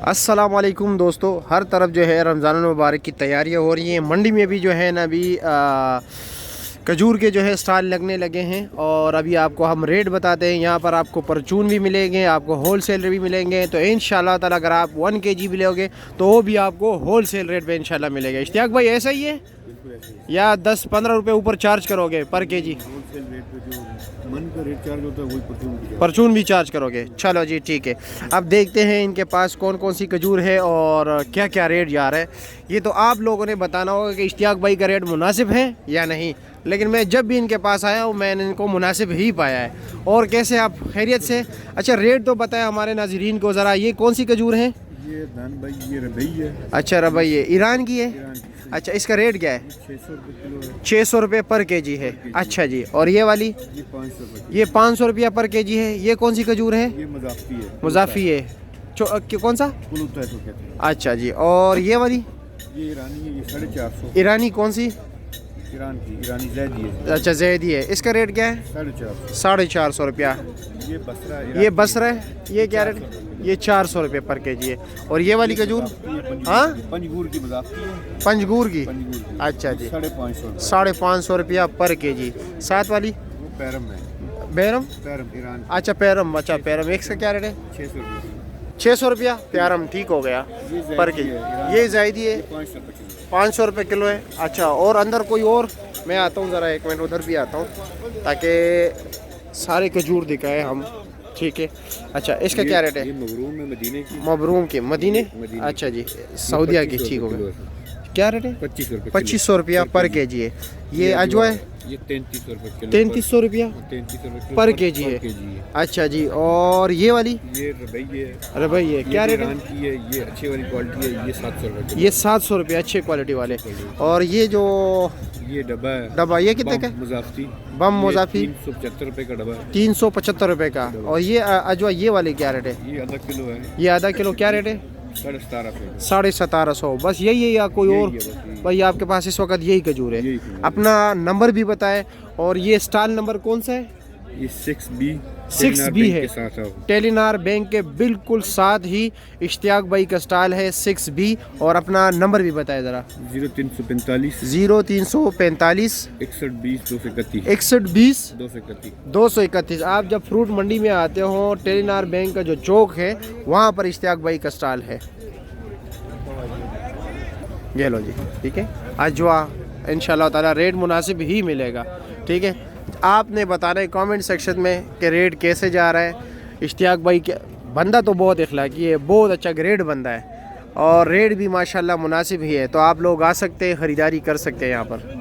अस्सलाम वालेकुम दोस्तों, हर तरफ जो है रमज़ान मुबारक की तैयारियां हो रही हैं। मंडी में भी जो है ना अभी खजूर के जो है स्टॉल लगने लगे हैं और अभी आपको हम रेट बताते हैं। यहाँ पर आपको परचून भी मिलेंगे, आपको होल सेल भी मिलेंगे। तो इंशाल्लाह ताला अगर आप 1 kg भी लोगे तो वो भी आपको होल सेल रेट पे इंशाल्लाह मिलेगा। इश्तियाक भाई ऐसा ही है या 10-15 रुपये ऊपर चार्ज करोगे पर केजी? होलसेल रेट पे जो मन का रेट चार्ज होता है वही परचून भी चार्ज करोगे। चलो जी ठीक है। अब देखते हैं इनके पास कौन कौन सी खजूर है और क्या क्या रेट जा रहा है। ये तो आप लोगों ने बताना होगा कि इश्तियाक भाई का रेट मुनासिब है या नहीं। लेकिन मैं जब भी इनके पास आया हूँ मैंने इनको मुनासिब ही पाया है। और कैसे आप खैरियत से? अच्छा रेट तो बताया हमारे नाज़रीन को ज़रा। ये कौन सी खजूर है? ये दान भाई ये रबई है। अच्छा रबई है, ईरान की है। अच्छा इसका रेट क्या है? 600 रुपये किलो है। 600 रुपये पर केजी है। अच्छा जी। और ये वाली? ये 500 रुपये। ये 500 रुपया पर केजी है। ये कौन सी खजूर है? ये मुजाफी है। मुजाफी है। कौन सा? कुलूता इसको कहते हैं। अच्छा जी। और ये वाली? ये ईरानी है, ये 450। ईरानी कौन सी? ईरान की, ईरानी जैदी है। अच्छा जैदी है। इसका रेट क्या है? 450। 450 रुपया। ये बसरा है। ये बसरा है। ये क्या रेट? ये 400 रुपये पर केजी है। और ये वाली खजूर? हाँ पंजगूर की मुजाफी है। पंजगूर की। पंजगूर की। अच्छा जी। 550। 550 रुपया पर केजी। साथ वाली? वो पैरम है। बैरम? पैरम ईरान। अच्छा पैरम। अच्छा पैरम। एक का क्या रेट है? 600 रुपये। 600 रुपया प्यारम। ठीक हो गया पर केजी। ये ज़ायदी है। 500 रुपये किलो। 500 रुपये किलो है। अच्छा और अंदर कोई और? मैं आता हूँ ज़रा, एक मिनट उधर भी आता हूँ ताकि सारे खजूर दिखाए हम। ठीक है। अच्छा इसका क्या रेट है? ये मबरूम है, मदीने की। मबरूम के मदीने? मदीने। अच्छा जी सऊदीया की। ठीक हो गया। क्या रेट है? 2500 रुपये। 2500 रुपया पर केजी है। ये अजवा है? ये 3300 रुपये किलो। 3300 रुपया 3300 रुपये पर केजी है। अच्छा जी। और ये वाली? ये रबई है। रबई है। क्या रेट है? ईरान की है, ये अच्छी वाली क्वालिटी है। ये 700 रुपये। ये 700 रुपये अच्छे क्वालिटी वाले। और ये जो ये डब्बा है। डब्बा ये कितने का? मुजाफी। बम मुजाफी 375 रुपये का डब्बा है। 375 रुपये का। और ये अजवा ये वाली क्या रेट है? ये आधा किलो है। है। ये आधा किलो क्या रेट है? 1750। 1750। बस यही है या कोई यही और? है बस यही। भाई आपके पास इस वक्त यही खजूर है। यही खजूर। अपना नंबर भी बताएं। और ये स्टॉल नंबर कौन सा है? ये 6B 6B है। के साथ है। टेलीनार बैंक के बिल्कुल साथ ही इश्तियाक भाई का स्टॉल है 6B। और अपना नंबर भी बताएं ज़रा। 0345 0345 6120 231 6120 231। 231। आप जब फ्रूट मंडी में आते हो टेलीनार बैंक का जो चौक है वहाँ पर इश्तियाक भाई का स्टॉल है। ये लो जी। ठीक है। अजवा इंशाल्लाह ताला रेट मुनासिब ही मिलेगा। ठीक है। आपने बताना है कमेंट सेक्शन में कि रेट कैसे जा रहा है। इश्तियाक भाई के बंदा तो बहुत इखलाकी है, बहुत अच्छा ग्रेड बंदा है और रेट भी माशाल्लाह मुनासिब ही है। तो आप लोग आ सकते हैं, ख़रीदारी कर सकते हैं यहाँ पर।